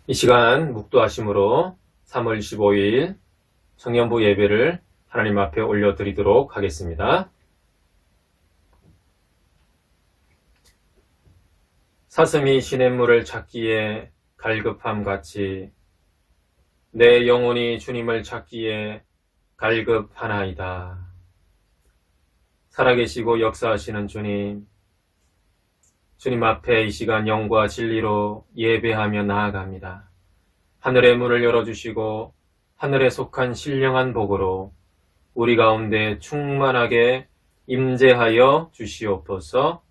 이 시간 묵도하심으로 3월 25일 청년부 예배를 하나님 앞에 올려드리도록 하겠습니다. 사슴이 시냇물을 찾기에 갈급함같이 내 영혼이 주님을 찾기에 갈급하나이다. 살아계시고 역사하시는 주님 앞에 이 시간 영과 진리로 예배하며 나아갑니다. 하늘의 문을 열어주시고 하늘에 속한 신령한 복으로 우리 가운데 충만하게 임재하여 주시옵소서.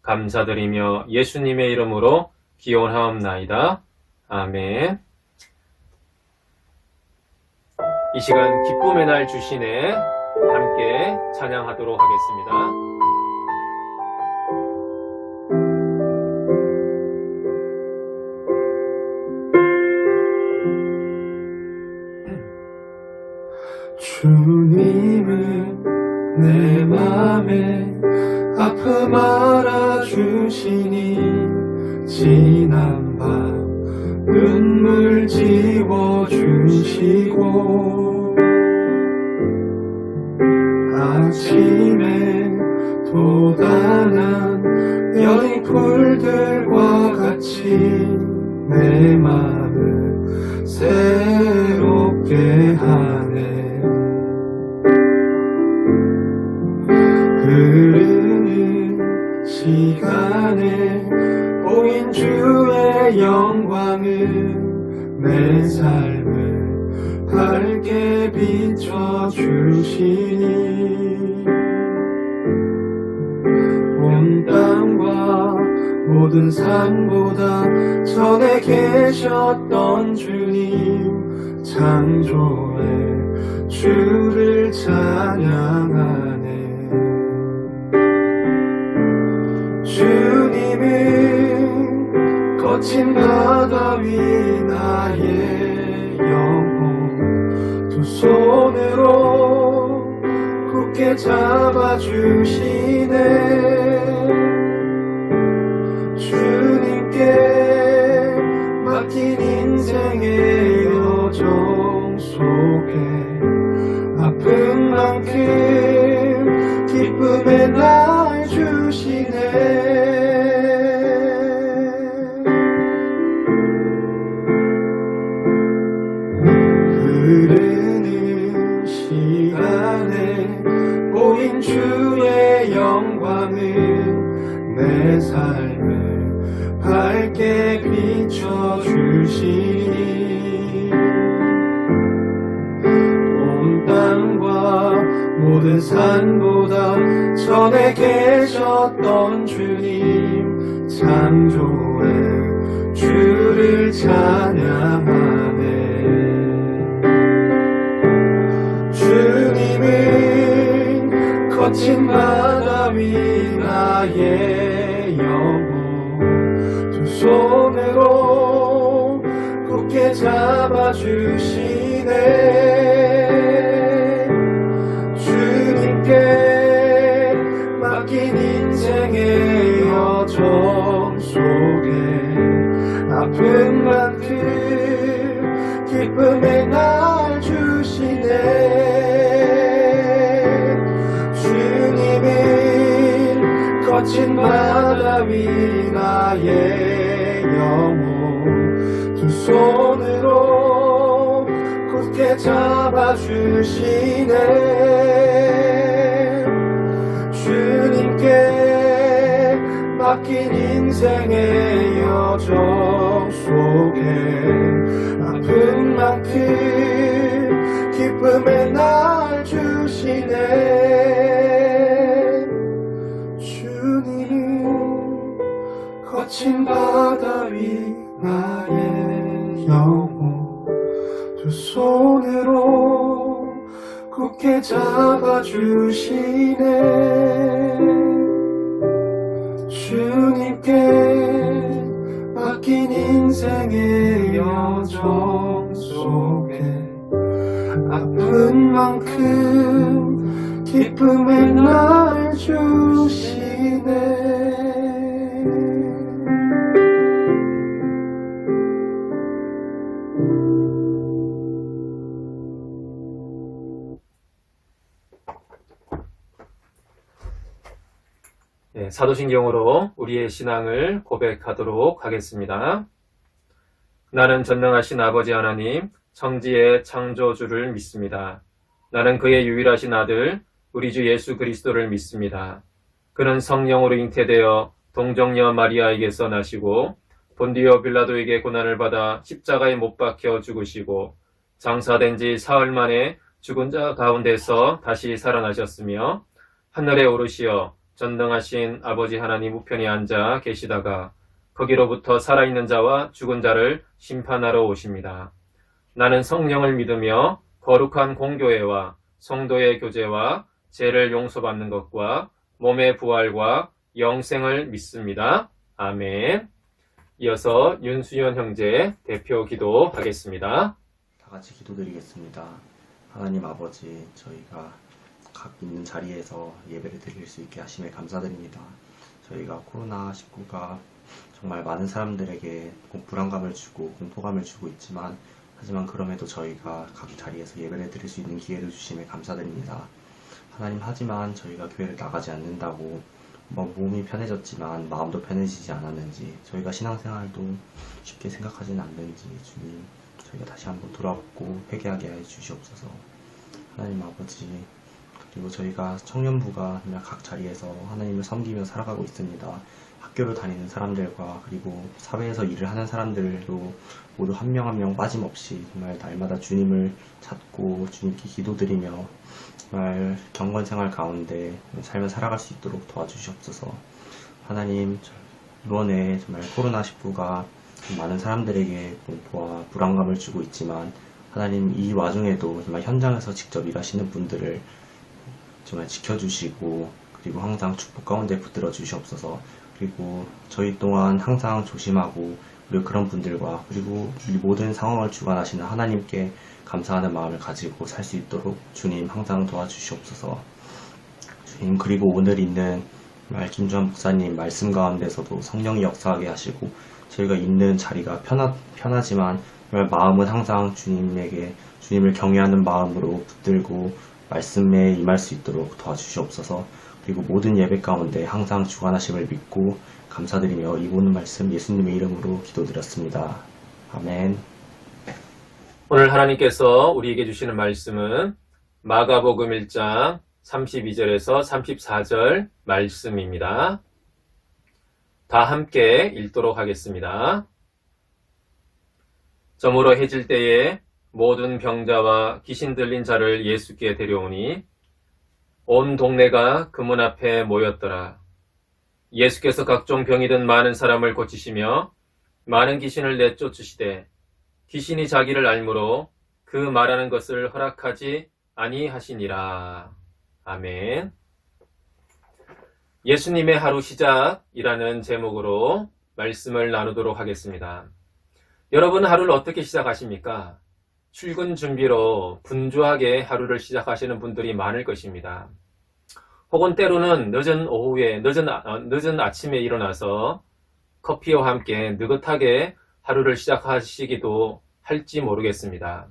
감사드리며 예수님의 이름으로 기원하옵나이다. 아멘. 이 시간 기쁨의 날 주시네 함께 찬양하도록 하겠습니다. 주님은 내 맘에 아픔 알아주시니 지난 밤 눈물 지워주시고 아침에 돋아난 여린 풀들과 같이 내 마음을 새롭게 하네. 흐르는 시간에 보인 주의 영광은 내 삶을 밝게 비춰주시니 온 땅과 모든 산보다 전에 계셨던 주님 창조의 주를 찬양하네. 주님은 거친 바다 위 나의 영혼 두 손으로 굳게 잡아주시네. 주님께 맡긴 인생의 여정 속에 아픈 만큼 기쁨의 날 주시네. 흐르는 시간에 보인 주의 영광은 내 삶을 밝게 비춰주시니 온 땅과 모든 산보다 전에 계셨던 주님 창조의 주를 찬양하네. 주님은 거친 바다 위 나의 영혼 두 손으로 굳게 잡아주시네. 주님께 맡긴 인생의 여정 속에 아픈 만큼 기쁨의 날 주시네. 주님은 거친 바다 위 나의 영혼 두 손으로 굳게 잡아주시네. 주님께 맡긴 인생의 여정 속에 아픈 만큼 기쁨의 날 주시네. 주님은 거친 바다 위 나의 영혼 두 손으로 굳게 잡아주시네. 주님께 맡긴 인생의 여정 속에 아픈 만큼 기쁨의 날 주시네. 사도신경으로 우리의 신앙을 고백하도록 하겠습니다. 나는 전능하신 아버지 하나님, 천지의 창조주를 믿습니다. 나는 그의 유일하신 아들, 우리 주 예수 그리스도를 믿습니다. 그는 성령으로 잉태되어 동정녀 마리아에게서 나시고 본디오 빌라도에게 고난을 받아 십자가에 못 박혀 죽으시고 장사된 지 사흘 만에 죽은 자 가운데서 다시 살아나셨으며 하늘에 오르시어 전능하신 아버지 하나님 우편에 앉아 계시다가 거기로부터 살아있는 자와 죽은 자를 심판하러 오십니다. 나는 성령을 믿으며 거룩한 공교회와 성도의 교제와 죄를 용서받는 것과 몸의 부활과 영생을 믿습니다. 아멘. 이어서 윤수연 형제 대표 기도하겠습니다. 다 같이 기도드리겠습니다. 하나님 아버지, 저희가 각 있는 자리에서 예배를 드릴 수 있게 하심에 감사드립니다. 저희가 코로나19가 정말 많은 사람들에게 불안감을 주고 공포감을 주고 있지만 하지만 그럼에도 저희가 각 자리에서 예배를 드릴 수 있는 기회를 주심에 감사드립니다. 하나님, 하지만 저희가 교회를 나가지 않는다고 몸이 편해졌지만 마음도 편해지지 않았는지, 저희가 신앙생활도 쉽게 생각하지는 않는지 주님, 저희가 다시 한번 돌아보고 회개하게 해 주시옵소서. 하나님 아버지, 그리고 저희가 청년부가 각 자리에서 하나님을 섬기며 살아가고 있습니다. 학교를 다니는 사람들과 그리고 사회에서 일을 하는 사람들도 모두 한 명 한 명 빠짐없이 정말 날마다 주님을 찾고 주님께 기도드리며 정말 경건생활 가운데 삶을 살아갈 수 있도록 도와주시옵소서. 하나님, 이번에 정말 코로나19가 많은 사람들에게 공포와 불안감을 주고 있지만 하나님, 이 와중에도 정말 현장에서 직접 일하시는 분들을 정말 지켜주시고 그리고 항상 축복 가운데 붙들어 주시옵소서. 그리고 저희 또한 항상 조심하고 그리고 그런 분들과 그리고 이 모든 상황을 주관하시는 하나님께 감사하는 마음을 가지고 살 수 있도록 주님 항상 도와주시옵소서. 주님, 그리고 오늘 있는 김주환 목사님 말씀 가운데서도 성령이 역사하게 하시고 저희가 있는 자리가 편하지만 마음은 항상 주님에게 주님을 경외하는 마음으로 붙들고 말씀에 임할 수 있도록 도와주시옵소서. 그리고 모든 예배 가운데 항상 주관하심을 믿고 감사드리며 이 모든 말씀 예수님의 이름으로 기도드렸습니다. 아멘. 오늘 하나님께서 우리에게 주시는 말씀은 마가복음 1장 32절에서 34절 말씀입니다. 다 함께 읽도록 하겠습니다. 저물어 해질 때에 모든 병자와 귀신 들린 자를 예수께 데려오니 온 동네가 그 문 앞에 모였더라. 예수께서 각종 병이 든 많은 사람을 고치시며 많은 귀신을 내쫓으시되 귀신이 자기를 알므로 그 말하는 것을 허락하지 아니하시니라. 아멘. 예수님의 하루 시작이라는 제목으로 말씀을 나누도록 하겠습니다. 여러분, 하루를 어떻게 시작하십니까? 출근 준비로 분주하게 하루를 시작하시는 분들이 많을 것입니다. 혹은 때로는 늦은 오후에, 늦은 아침에 일어나서 커피와 함께 느긋하게 하루를 시작하시기도 할지 모르겠습니다.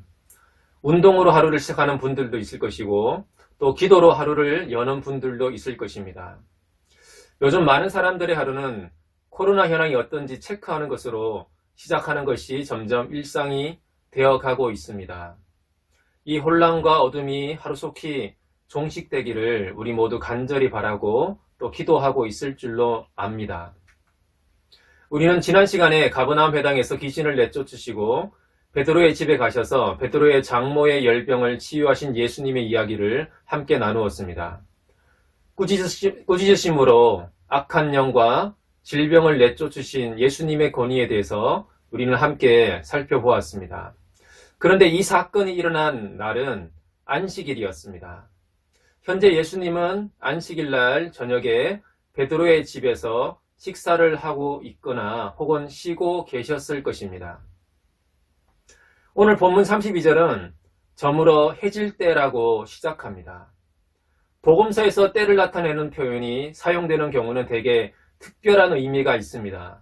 운동으로 하루를 시작하는 분들도 있을 것이고 또 기도로 하루를 여는 분들도 있을 것입니다. 요즘 많은 사람들의 하루는 코로나 현황이 어떤지 체크하는 것으로 시작하는 것이 점점 일상이 되어가고 있습니다. 이 혼란과 어둠이 하루속히 종식되기를 우리 모두 간절히 바라고 또 기도하고 있을 줄로 압니다. 우리는 지난 시간에 가버나움 회당에서 귀신을 내쫓으시고 베드로의 집에 가셔서 베드로의 장모의 열병을 치유하신 예수님의 이야기를 함께 나누었습니다. 꾸짖으심으로 악한 영과 질병을 내쫓으신 예수님의 권위에 대해서 우리는 함께 살펴보았습니다. 그런데 이 사건이 일어난 날은 안식일이었습니다. 현재 예수님은 안식일 날 저녁에 베드로의 집에서 식사를 하고 있거나 혹은 쉬고 계셨을 것입니다. 오늘 본문 32절은 저물어 해질 때라고 시작합니다. 복음서에서 때를 나타내는 표현이 사용되는 경우는 대개 특별한 의미가 있습니다.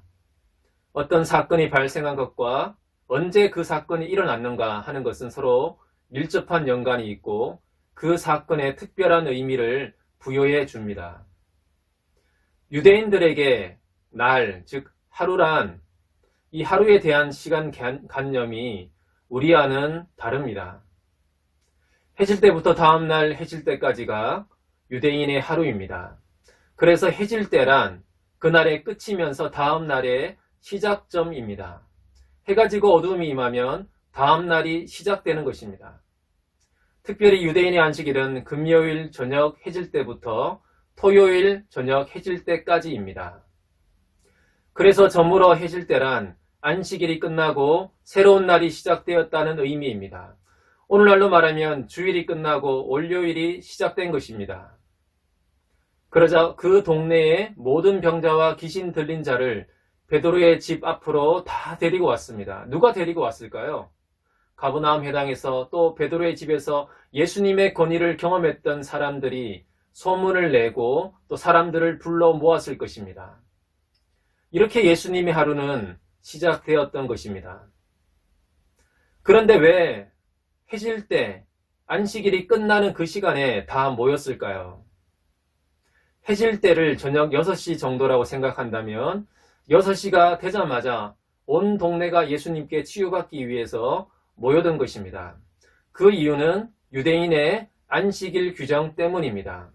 어떤 사건이 발생한 것과 언제 그 사건이 일어났는가 하는 것은 서로 밀접한 연관이 있고 그 사건에 특별한 의미를 부여해 줍니다. 유대인들에게 날, 즉 하루란 이 하루에 대한 시간 관념이 우리와는 다릅니다. 해질 때부터 다음날 해질 때까지가 유대인의 하루입니다. 그래서 해질 때란 그날의 끝이면서 다음날의 시작점입니다. 해가 지고 어둠이 임하면 다음날이 시작되는 것입니다. 특별히 유대인의 안식일은 금요일 저녁 해질 때부터 토요일 저녁 해질 때까지입니다. 그래서 저물어 해질 때란 안식일이 끝나고 새로운 날이 시작되었다는 의미입니다. 오늘날로 말하면 주일이 끝나고 월요일이 시작된 것입니다. 그러자 그 동네의 모든 병자와 귀신 들린 자를 베드로의 집 앞으로 다 데리고 왔습니다. 누가 데리고 왔을까요? 가버나움 회당에서 또 베드로의 집에서 예수님의 권위를 경험했던 사람들이 소문을 내고 또 사람들을 불러 모았을 것입니다. 이렇게 예수님의 하루는 시작되었던 것입니다. 그런데 왜 해질 때 안식일이 끝나는 그 시간에 다 모였을까요? 해질 때를 저녁 6시 정도라고 생각한다면 6시가 되자마자 온 동네가 예수님께 치유받기 위해서 모여든 것입니다. 그 이유는 유대인의 안식일 규정 때문입니다.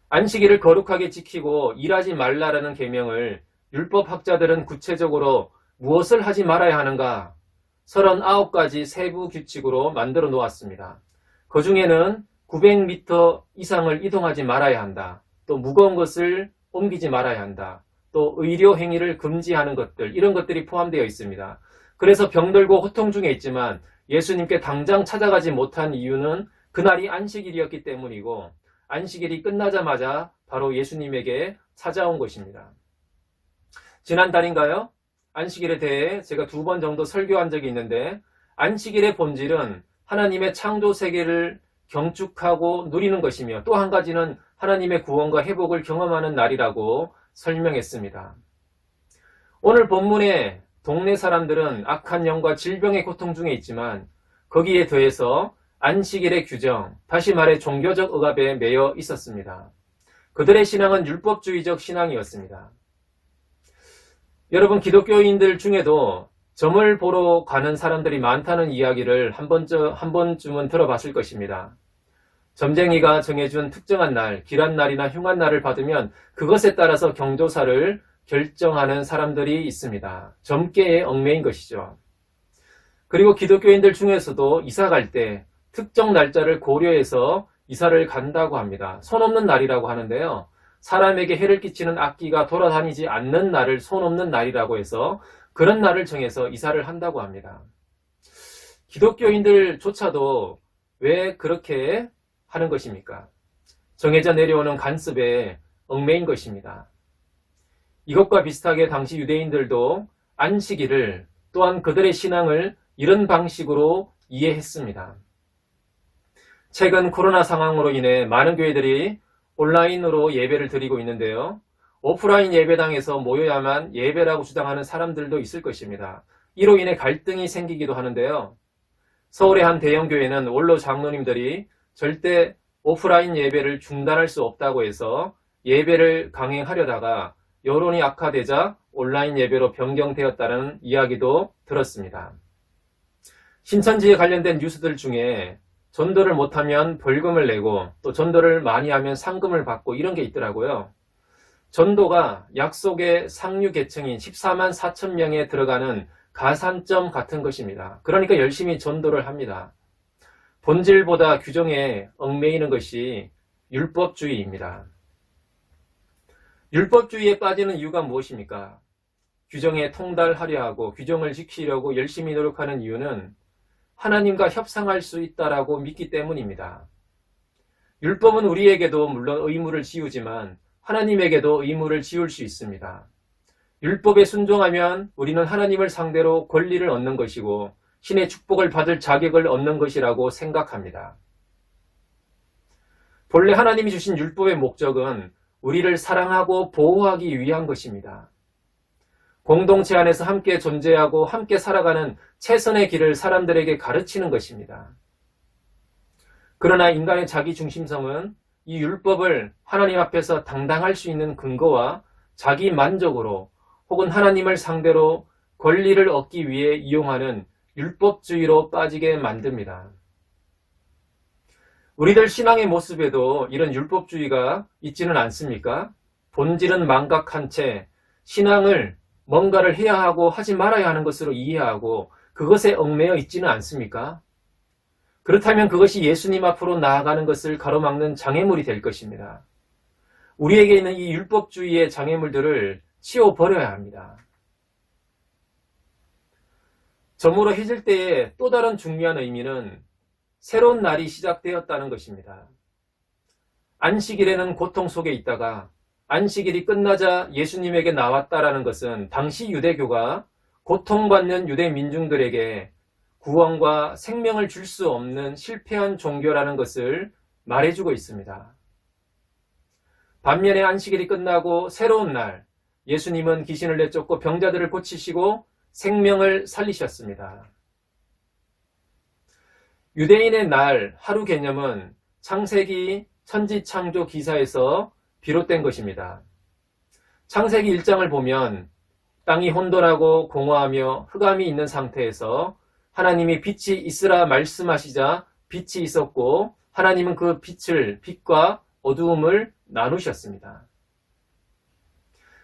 안식일을 거룩하게 지키고 일하지 말라라는 계명을 율법학자들은 구체적으로 무엇을 하지 말아야 하는가 39가지 세부 규칙으로 만들어 놓았습니다. 그 중에는 900m 이상을 이동하지 말아야 한다. 또 무거운 것을 옮기지 말아야 한다. 또 의료 행위를 금지하는 것들, 이런 것들이 포함되어 있습니다. 그래서 병들고 고통 중에 있지만 예수님께 당장 찾아가지 못한 이유는 그날이 안식일이었기 때문이고 안식일이 끝나자마자 바로 예수님에게 찾아온 것입니다. 지난달인가요? 안식일에 대해 제가 2번 정도 설교한 적이 있는데 안식일의 본질은 하나님의 창조 세계를 경축하고 누리는 것이며 또 한 가지는 하나님의 구원과 회복을 경험하는 날이라고 설명했습니다. 오늘 본문에 동네 사람들은 악한 영과 질병의 고통 중에 있지만 거기에 더해서 안식일의 규정, 다시 말해 종교적 억압에 매여 있었습니다. 그들의 신앙은 율법주의적 신앙이었습니다. 여러분, 기독교인들 중에도 점을 보러 가는 사람들이 많다는 이야기를 한 번쯤은 들어봤을 것입니다. 점쟁이가 정해준 특정한 날, 길한 날이나 흉한 날을 받으면 그것에 따라서 경조사를 결정하는 사람들이 있습니다. 점괘에 얽매인 것이죠. 그리고 기독교인들 중에서도 이사 갈 때 특정 날짜를 고려해서 이사를 간다고 합니다. 손 없는 날이라고 하는데요. 사람에게 해를 끼치는 악기가 돌아다니지 않는 날을 손 없는 날이라고 해서 그런 날을 정해서 이사를 한다고 합니다. 기독교인들조차도 왜 그렇게 하는 것입니까? 정해져 내려오는 관습에 얽매인 것입니다. 이것과 비슷하게 당시 유대인들도 안식일을 또한 그들의 신앙을 이런 방식으로 이해했습니다. 최근 코로나 상황으로 인해 많은 교회들이 온라인으로 예배를 드리고 있는데요. 오프라인 예배당에서 모여야만 예배라고 주장하는 사람들도 있을 것입니다. 이로 인해 갈등이 생기기도 하는데요. 서울의 한 대형교회는 원로 장로님들이 절대 오프라인 예배를 중단할 수 없다고 해서 예배를 강행하려다가 여론이 악화되자 온라인 예배로 변경되었다는 이야기도 들었습니다. 신천지에 관련된 뉴스들 중에 전도를 못하면 벌금을 내고 또 전도를 많이 하면 상금을 받고 이런 게 있더라고요. 전도가 약속의 상류 계층인 14만 4천 명에 들어가는 가산점 같은 것입니다. 그러니까 열심히 전도를 합니다. 본질보다 규정에 얽매이는 것이 율법주의입니다. 율법주의에 빠지는 이유가 무엇입니까? 규정에 통달하려 하고 규정을 지키려고 열심히 노력하는 이유는 하나님과 협상할 수 있다라고 믿기 때문입니다. 율법은 우리에게도 물론 의무를 지우지만 하나님에게도 의무를 지울 수 있습니다. 율법에 순종하면 우리는 하나님을 상대로 권리를 얻는 것이고 신의 축복을 받을 자격을 얻는 것이라고 생각합니다. 본래 하나님이 주신 율법의 목적은 우리를 사랑하고 보호하기 위한 것입니다. 공동체 안에서 함께 존재하고 함께 살아가는 최선의 길을 사람들에게 가르치는 것입니다. 그러나 인간의 자기 중심성은 이 율법을 하나님 앞에서 당당할 수 있는 근거와 자기 만족으로 혹은 하나님을 상대로 권리를 얻기 위해 이용하는 율법주의로 빠지게 만듭니다. 우리들 신앙의 모습에도 이런 율법주의가 있지는 않습니까? 본질은 망각한 채 신앙을 뭔가를 해야 하고 하지 말아야 하는 것으로 이해하고 그것에 얽매여 있지는 않습니까? 그렇다면 그것이 예수님 앞으로 나아가는 것을 가로막는 장애물이 될 것입니다. 우리에게 있는 이 율법주의의 장애물들을 치워버려야 합니다. 저물어 해질 때의 또 다른 중요한 의미는 새로운 날이 시작되었다는 것입니다. 안식일에는 고통 속에 있다가 안식일이 끝나자 예수님에게 나왔다라는 것은 당시 유대교가 고통받는 유대 민중들에게 구원과 생명을 줄 수 없는 실패한 종교라는 것을 말해주고 있습니다. 반면에 안식일이 끝나고 새로운 날 예수님은 귀신을 내쫓고 병자들을 고치시고 생명을 살리셨습니다. 유대인의 날, 하루 개념은 창세기 천지창조 기사에서 비롯된 것입니다. 창세기 1장을 보면 땅이 혼돈하고 공허하며 흑암이 있는 상태에서 하나님이 빛이 있으라 말씀하시자 빛이 있었고 하나님은 그 빛과 어두움을 나누셨습니다.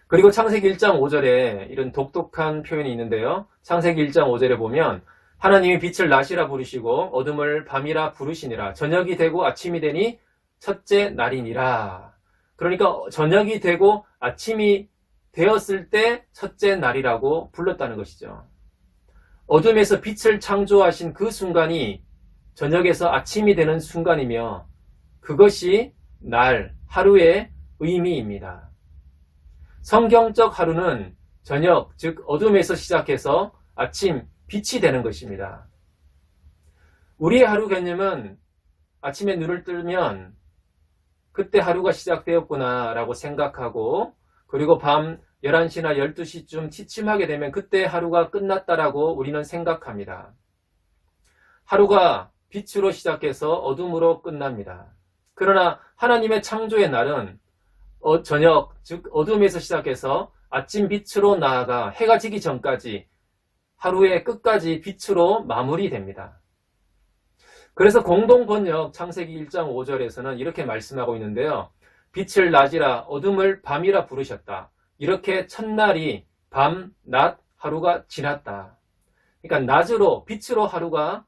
그리고 창세기 1장 5절에 이런 독특한 표현이 있는데요. 창세기 1장 5절에 보면 하나님이 빛을 낮이라 부르시고 어둠을 밤이라 부르시니라. 저녁이 되고 아침이 되니 첫째 날이니라. 그러니까 저녁이 되고 아침이 되었을 때 첫째 날이라고 불렀다는 것이죠. 어둠에서 빛을 창조하신 그 순간이 저녁에서 아침이 되는 순간이며 그것이 날, 하루의 의미입니다. 성경적 하루는 저녁, 즉 어둠에서 시작해서 아침, 빛이 되는 것입니다. 우리의 하루 개념은 아침에 눈을 뜨면 그때 하루가 시작되었구나 라고 생각하고 그리고 밤 11시나 12시쯤 취침하게 되면 그때 하루가 끝났다라고 우리는 생각합니다. 하루가 빛으로 시작해서 어둠으로 끝납니다. 그러나 하나님의 창조의 날은 저녁, 즉 어둠에서 시작해서 아침 빛으로 나아가 해가 지기 전까지 하루의 끝까지 빛으로 마무리됩니다. 그래서 공동번역 창세기 1장 5절에서는 이렇게 말씀하고 있는데요. 빛을 낮이라 어둠을 밤이라 부르셨다. 이렇게 첫날이 밤, 낮, 하루가 지났다. 그러니까 낮으로, 빛으로 하루가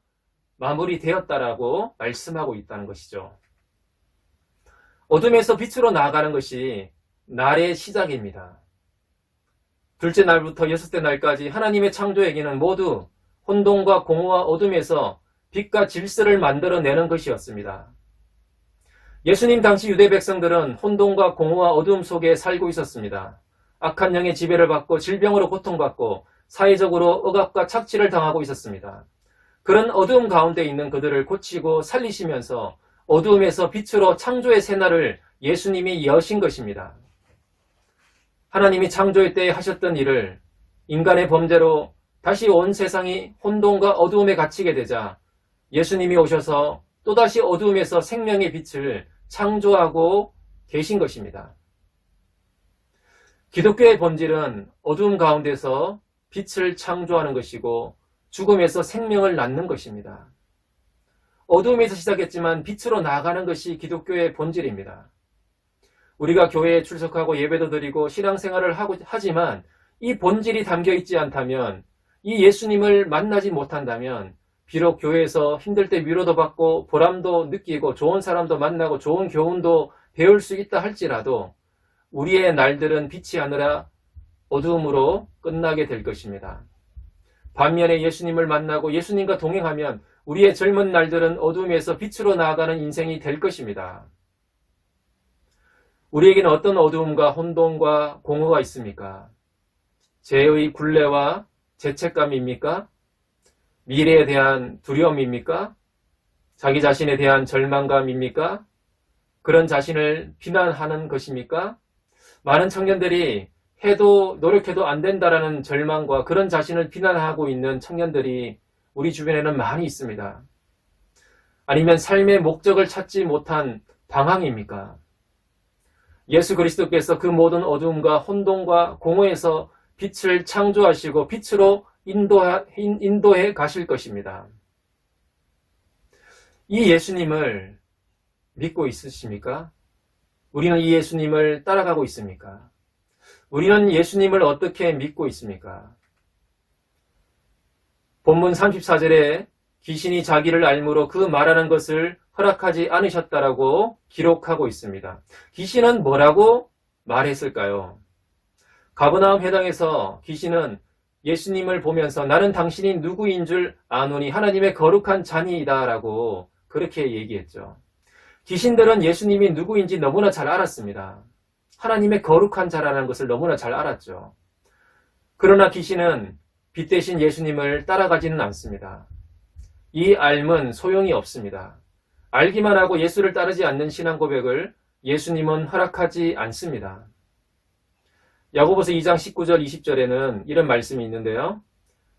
마무리되었다라고 말씀하고 있다는 것이죠. 어둠에서 빛으로 나아가는 것이 날의 시작입니다. 둘째 날부터 여섯째 날까지 하나님의 창조에게는 모두 혼돈과 공허와 어둠에서 빛과 질서를 만들어내는 것이었습니다. 예수님 당시 유대 백성들은 혼돈과 공허와 어둠 속에 살고 있었습니다. 악한 영의 지배를 받고 질병으로 고통받고 사회적으로 억압과 착취를 당하고 있었습니다. 그런 어두움 가운데 있는 그들을 고치고 살리시면서 어두움에서 빛으로 창조의 새날을 예수님이 여신 것입니다. 하나님이 창조의 때에 하셨던 일을 인간의 범죄로 다시 온 세상이 혼돈과 어두움에 갇히게 되자 예수님이 오셔서 또다시 어두움에서 생명의 빛을 창조하고 계신 것입니다. 기독교의 본질은 어두움 가운데서 빛을 창조하는 것이고 죽음에서 생명을 낳는 것입니다. 어두움에서 시작했지만 빛으로 나아가는 것이 기독교의 본질입니다. 우리가 교회에 출석하고 예배도 드리고 신앙생활을 하지만 이 본질이 담겨 있지 않다면 이 예수님을 만나지 못한다면 비록 교회에서 힘들 때 위로도 받고 보람도 느끼고 좋은 사람도 만나고 좋은 교훈도 배울 수 있다 할지라도 우리의 날들은 빛이 아니라 어두움으로 끝나게 될 것입니다. 반면에 예수님을 만나고 예수님과 동행하면 우리의 젊은 날들은 어두움에서 빛으로 나아가는 인생이 될 것입니다. 우리에게는 어떤 어두움과 혼돈과 공허가 있습니까? 죄의 굴레와 죄책감입니까? 미래에 대한 두려움입니까? 자기 자신에 대한 절망감입니까? 그런 자신을 비난하는 것입니까? 많은 청년들이 해도 노력해도 안 된다라는 절망과 그런 자신을 비난하고 있는 청년들이 우리 주변에는 많이 있습니다. 아니면 삶의 목적을 찾지 못한 방황입니까? 예수 그리스도께서 그 모든 어두움과 혼돈과 공허에서 빛을 창조하시고 빛으로 인도해 가실 것입니다. 이 예수님을 믿고 있으십니까? 우리는 이 예수님을 따라가고 있습니까? 우리는 예수님을 어떻게 믿고 있습니까? 본문 34절에 귀신이 자기를 알므로 그 말하는 것을 허락하지 않으셨다라고 기록하고 있습니다. 귀신은 뭐라고 말했을까요? 가버나움 회당에서 귀신은 예수님을 보면서 나는 당신이 누구인 줄 아노니 하나님의 거룩한 자니이다 라고 그렇게 얘기했죠. 귀신들은 예수님이 누구인지 너무나 잘 알았습니다. 하나님의 거룩한 자라는 것을 너무나 잘 알았죠. 그러나 귀신은 빛 대신 예수님을 따라가지는 않습니다. 이 알은 소용이 없습니다. 알기만 하고 예수를 따르지 않는 신앙 고백을 예수님은 허락하지 않습니다. 야고보서 2장 19절 20절에는 이런 말씀이 있는데요.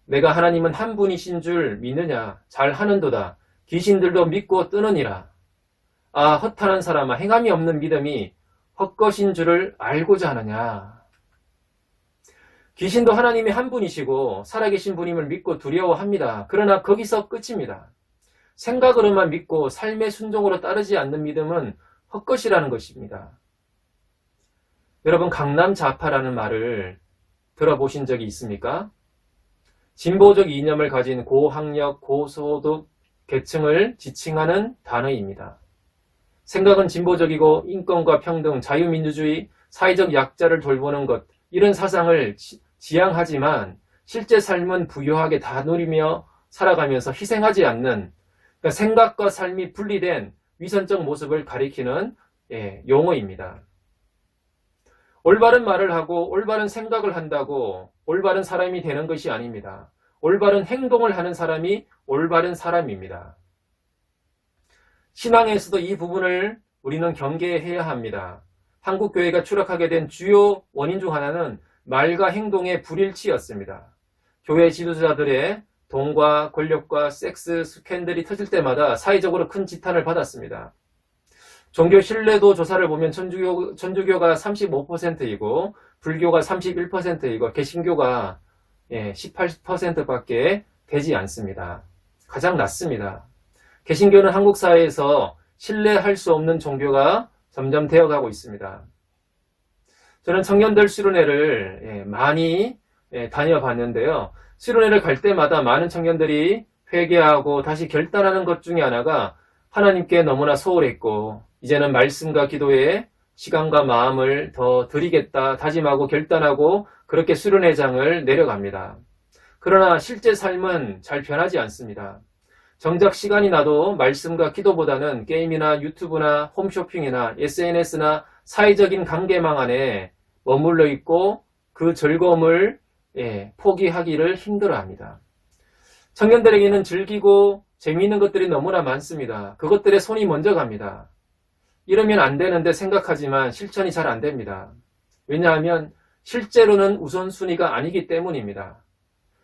내가 하나님은 한 분이신 줄 믿느냐? 잘 하는도다. 귀신들도 믿고 뜨느니라. 아, 허탄한 사람아, 행함이 없는 믿음이 헛것인 줄을 알고자 하느냐? 귀신도 하나님이 한 분이시고 살아계신 분임을 믿고 두려워합니다. 그러나 거기서 끝입니다. 생각으로만 믿고 삶의 순종으로 따르지 않는 믿음은 헛것이라는 것입니다. 여러분, 강남 좌파라는 말을 들어보신 적이 있습니까? 진보적 이념을 가진 고학력, 고소득 계층을 지칭하는 단어입니다. 생각은 진보적이고 인권과 평등, 자유민주주의, 사회적 약자를 돌보는 것, 이런 사상을 지향하지만 실제 삶은 부유하게 다 누리며 살아가면서 희생하지 않는, 그러니까 생각과 삶이 분리된 위선적 모습을 가리키는 용어입니다. 올바른 말을 하고 올바른 생각을 한다고 올바른 사람이 되는 것이 아닙니다. 올바른 행동을 하는 사람이 올바른 사람입니다. 신앙에서도 이 부분을 우리는 경계해야 합니다. 한국교회가 추락하게 된 주요 원인 중 하나는 말과 행동의 불일치였습니다. 교회 지도자들의 돈과 권력과 섹스 스캔들이 터질 때마다 사회적으로 큰 지탄을 받았습니다. 종교 신뢰도 조사를 보면 천주교가 35%이고 불교가 31%이고 개신교가 18%밖에 되지 않습니다. 가장 낮습니다. 개신교는 한국 사회에서 신뢰할 수 없는 종교가 점점 되어가고 있습니다. 저는 청년들 수련회를 많이 다녀봤는데요. 수련회를 갈 때마다 많은 청년들이 회개하고 다시 결단하는 것 중에 하나가 하나님께 너무나 소홀했고 이제는 말씀과 기도에 시간과 마음을 더 드리겠다 다짐하고 결단하고 그렇게 수련회장을 내려갑니다. 그러나 실제 삶은 잘 변하지 않습니다. 정작 시간이 나도 말씀과 기도보다는 게임이나 유튜브나 홈쇼핑이나 SNS나 사회적인 관계망 안에 머물러 있고 그 즐거움을 포기하기를 힘들어합니다. 청년들에게는 즐기고 재미있는 것들이 너무나 많습니다. 그것들에 손이 먼저 갑니다. 이러면 안 되는데 생각하지만 실천이 잘 안 됩니다. 왜냐하면 실제로는 우선순위가 아니기 때문입니다.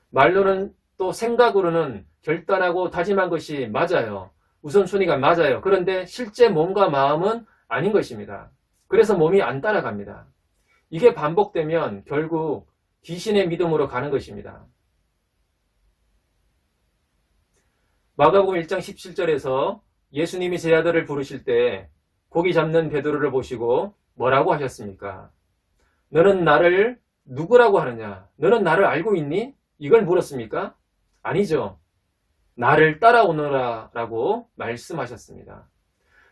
말로는 또 생각으로는 결단하고 다짐한 것이 맞아요. 우선순위가 맞아요. 그런데 실제 몸과 마음은 아닌 것입니다. 그래서 몸이 안 따라갑니다. 이게 반복되면 결국 귀신의 믿음으로 가는 것입니다. 마가복음 1장 17절에서 예수님이 제 아들을 부르실 때 고기 잡는 베드로를 보시고 뭐라고 하셨습니까? 너는 나를 누구라고 하느냐? 너는 나를 알고 있니? 이걸 물었습니까? 아니죠. 나를 따라오너라 라고 말씀하셨습니다.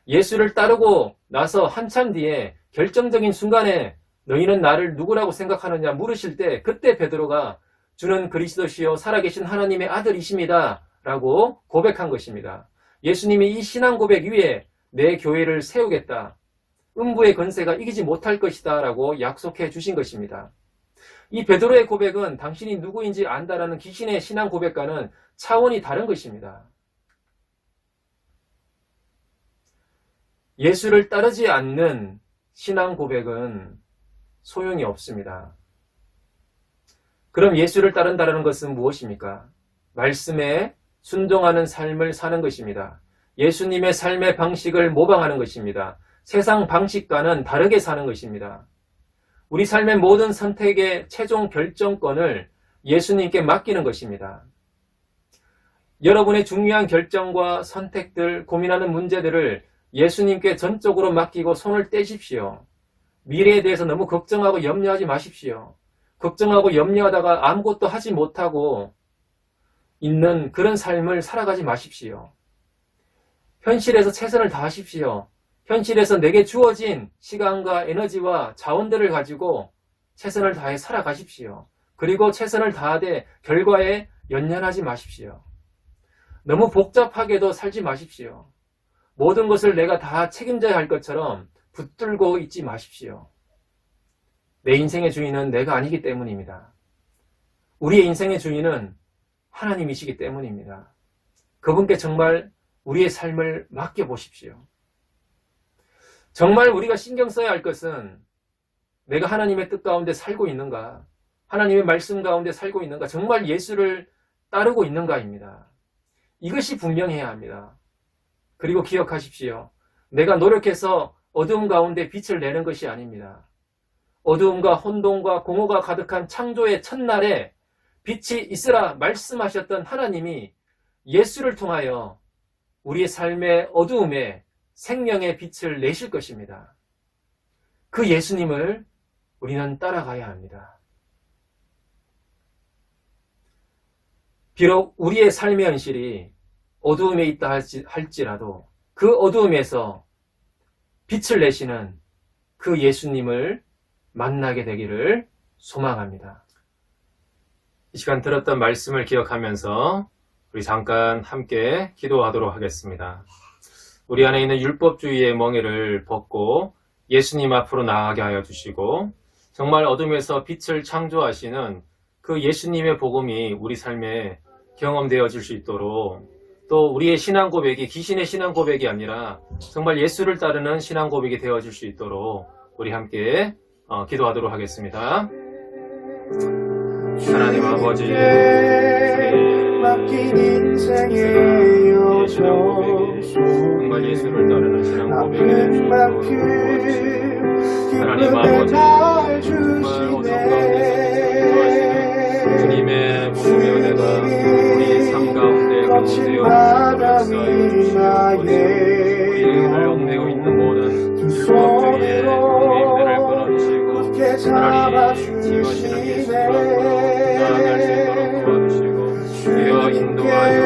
예수를 따르고 나서 한참 뒤에 결정적인 순간에 너희는 나를 누구라고 생각하느냐 물으실 때 그때 베드로가 주는 그리스도시요 살아계신 하나님의 아들이십니다 라고 고백한 것입니다. 예수님이 이 신앙 고백 위에 내 교회를 세우겠다. 음부의 권세가 이기지 못할 것이다 라고 약속해 주신 것입니다. 이 베드로의 고백은 당신이 누구인지 안다라는 귀신의 신앙 고백과는 차원이 다른 것입니다. 예수를 따르지 않는 신앙 고백은 소용이 없습니다. 그럼 예수를 따른다는 것은 무엇입니까? 말씀에 순종하는 삶을 사는 것입니다. 예수님의 삶의 방식을 모방하는 것입니다. 세상 방식과는 다르게 사는 것입니다. 우리 삶의 모든 선택의 최종 결정권을 예수님께 맡기는 것입니다. 여러분의 중요한 결정과 선택들, 고민하는 문제들을 예수님께 전적으로 맡기고 손을 떼십시오. 미래에 대해서 너무 걱정하고 염려하지 마십시오. 걱정하고 염려하다가 아무것도 하지 못하고 있는 그런 삶을 살아가지 마십시오. 현실에서 최선을 다하십시오. 현실에서 내게 주어진 시간과 에너지와 자원들을 가지고 최선을 다해 살아가십시오. 그리고 최선을 다하되 결과에 연연하지 마십시오. 너무 복잡하게도 살지 마십시오. 모든 것을 내가 다 책임져야 할 것처럼 붙들고 있지 마십시오. 내 인생의 주인은 내가 아니기 때문입니다. 우리의 인생의 주인은 하나님이시기 때문입니다. 그분께 정말 우리의 삶을 맡겨보십시오. 정말 우리가 신경 써야 할 것은 내가 하나님의 뜻 가운데 살고 있는가, 하나님의 말씀 가운데 살고 있는가, 정말 예수를 따르고 있는가입니다. 이것이 분명해야 합니다. 그리고 기억하십시오. 내가 노력해서 어두움 가운데 빛을 내는 것이 아닙니다. 어두움과 혼돈과 공허가 가득한 창조의 첫날에 빛이 있으라 말씀하셨던 하나님이 예수를 통하여 우리의 삶의 어두움에 생명의 빛을 내실 것입니다. 그 예수님을 우리는 따라가야 합니다. 비록 우리의 삶의 현실이 어두움에 있다 할지라도 그 어두움에서 빛을 내시는 그 예수님을 만나게 되기를 소망합니다. 이 시간 들었던 말씀을 기억하면서 우리 잠깐 함께 기도하도록 하겠습니다. 우리 안에 있는 율법주의의 멍에를 벗고 예수님 앞으로 나아가게 하여 주시고 정말 어둠에서 빛을 창조하시는 그 예수님의 복음이 우리 삶에 경험되어질 수 있도록 또 우리의 신앙 고백이 귀신의 신앙 고백이 아니라 정말 예수를 따르는 신앙 고백이 되어질 수 있도록 우리 함께 기도하도록 하겠습니다. 하나님 아버지, 맡긴 인생의 우리의 신앙 고백이 정말 예수를 따르는 신앙 고백이 될 수 있도록 도와주시고 하나님 아버지, 정말 어둠 가운데서 인도하시는 주님의 복음의 은혜가 우리 삶 가운데 경험되어 역사하여 주시옵소서. 우리를 얽매고 있는 모든 율법주의의 얽매임들을 끊어주시고 차라리 지휘하시는 예수님 앞으로 나아갈 수 있도록 도와주시고 주여 인도하여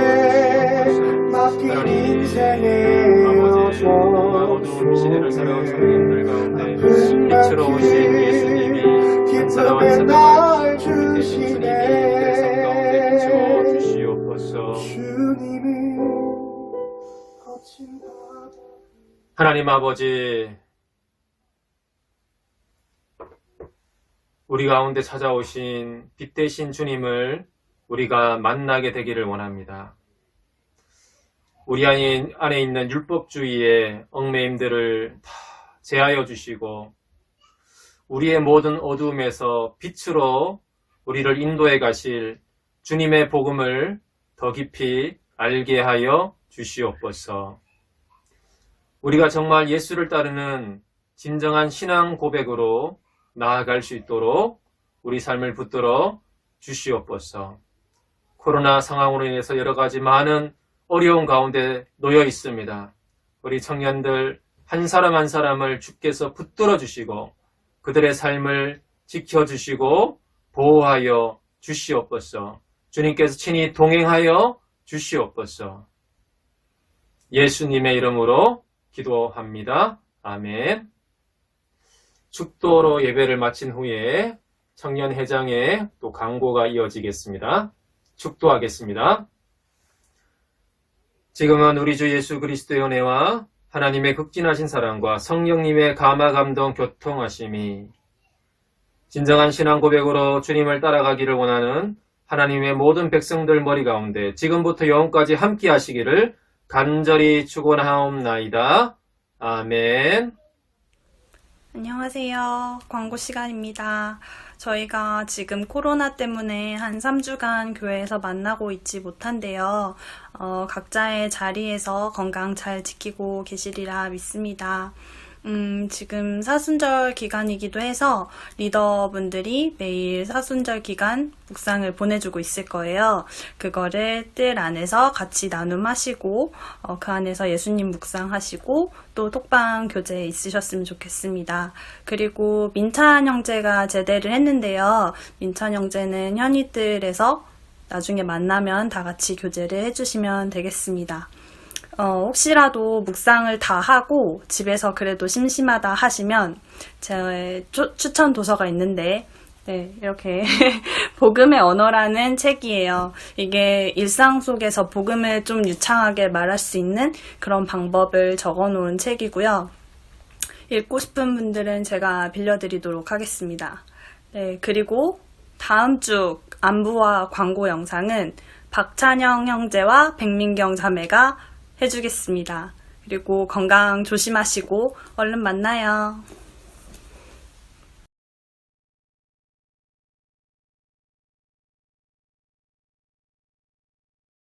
주옵소서. 하나님 아버지, 정말 어두운 시대를 살아온 성인들 가운데 빛으로 오신 예수님이 한 사람 한 사람을 주님이 대신 주님이 내 삶 가운데 비추어 주시옵소서. 하나님 아버지, 우리 가운데 찾아오신 빛 대신 주님을 우리가 만나게 되기를 원합니다. 우리 안에 있는 율법주의의 얽매임들을 다 제하여 주시고 우리의 모든 어두움에서 빛으로 우리를 인도해 가실 주님의 복음을 더 깊이 알게 하여 주시옵소서. 우리가 정말 예수를 따르는 진정한 신앙 고백으로 나아갈 수 있도록 우리 삶을 붙들어 주시옵소서. 코로나 상황으로 인해서 여러 가지 많은 어려운 가운데 놓여 있습니다. 우리 청년들 한 사람 한 사람을 주께서 붙들어 주시고 그들의 삶을 지켜주시고 보호하여 주시옵소서. 주님께서 친히 동행하여 주시옵소서. 예수님의 이름으로 기도합니다. 아멘. 축도로 예배를 마친 후에 청년회장에 또 강고가 이어지겠습니다. 축도하겠습니다. 지금은 우리 주 예수 그리스도의 은혜와 하나님의 극진하신 사랑과 성령님의 감화 감동 교통하심이 진정한 신앙 고백으로 주님을 따라가기를 원하는 하나님의 모든 백성들 머리 가운데 지금부터 영원까지 함께 하시기를 간절히 축원하옵나이다. 아멘. 안녕하세요. 광고 시간입니다. 저희가 지금 코로나 때문에 한 3주간 교회에서 만나고 있지 못한데요. 각자의 자리에서 건강 잘 지키고 계시리라 믿습니다. 지금 사순절 기간이기도 해서 리더분들이 매일 사순절 기간 묵상을 보내주고 있을 거예요. 그거를 뜰 안에서 같이 나눔하시고 그 안에서 예수님 묵상하시고 또 톡방 교제에 있으셨으면 좋겠습니다. 그리고 민찬 형제가 제대를 했는데요. 민찬 형제는 현이뜰에서 나중에 만나면 다 같이 교제를 해주시면 되겠습니다. 혹시라도 묵상을 다 하고 집에서 그래도 심심하다 하시면 제 추천 도서가 있는데 네, 이렇게 복음의 언어라는 책이에요. 이게 일상 속에서 복음을 좀 유창하게 말할 수 있는 그런 방법을 적어 놓은 책이고요. 읽고 싶은 분들은 제가 빌려드리도록 하겠습니다. 네, 그리고 다음 주 안부와 광고 영상은 박찬영 형제와 백민경 자매가 해주겠습니다. 그리고 건강 조심하시고 얼른 만나요.